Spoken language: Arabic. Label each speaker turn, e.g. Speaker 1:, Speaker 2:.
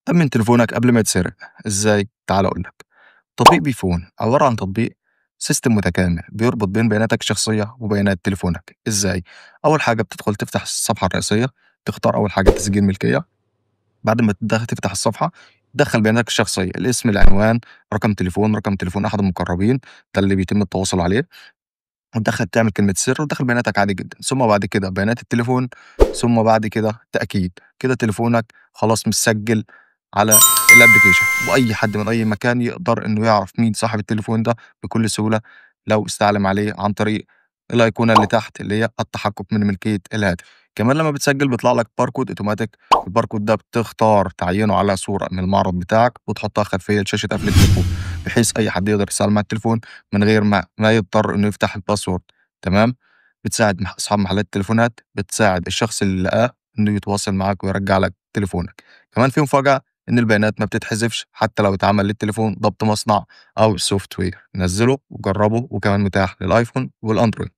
Speaker 1: أمن تليفونك قبل ما يتسرق. إزاي؟ تعال أقول لك. تطبيق بيفون عبارة عن تطبيق سيستم متكامل بيربط بين بياناتك الشخصية وبيانات تليفونك. إزاي؟ أول حاجة بتدخل تفتح الصفحة الرئيسية، تختار أول حاجة تسجيل ملكية. بعد ما تفتح الصفحة، تدخل بياناتك الشخصية، الاسم، العنوان، رقم تليفون أحد المقربين، ده اللي بيتم التواصل عليه. وتدخل تعمل كلمة سر وتدخل بياناتك عادي جدا، ثم بعد كده بيانات التليفون، ثم بعد كده تأكيد. كده تليفونك خلاص مسجل على الابليكيشن، واي حد من اي مكان يقدر انه يعرف مين صاحب التليفون ده بكل سهولة لو استعلم عليه عن طريق الايقونة اللي تحت اللي هي التحقق من ملكية الهاتف. كمان لما بتسجل بيطلع لك باركود اوتوماتيك. الباركود ده بتختار تعينه على صورة من المعرض بتاعك وتحطها خلفية لشاشة قفل التليفون، بحيث اي حد يقدر يستعلم على التليفون من غير ما يضطر إنه يفتح الباسورد. تمام؟ بتساعد أصحاب محلات التليفونات، بتساعد الشخص اللي لقاه إنه يتواصل معاك ويرجّع لك تليفونك. كمان في مفاجأة، إن البيانات ما بتتحذفش حتى لو اتعمل للتليفون ضبط مصنع أو software. نزّله وجرّبه، وكمان متاح للآيفون والأندرويد.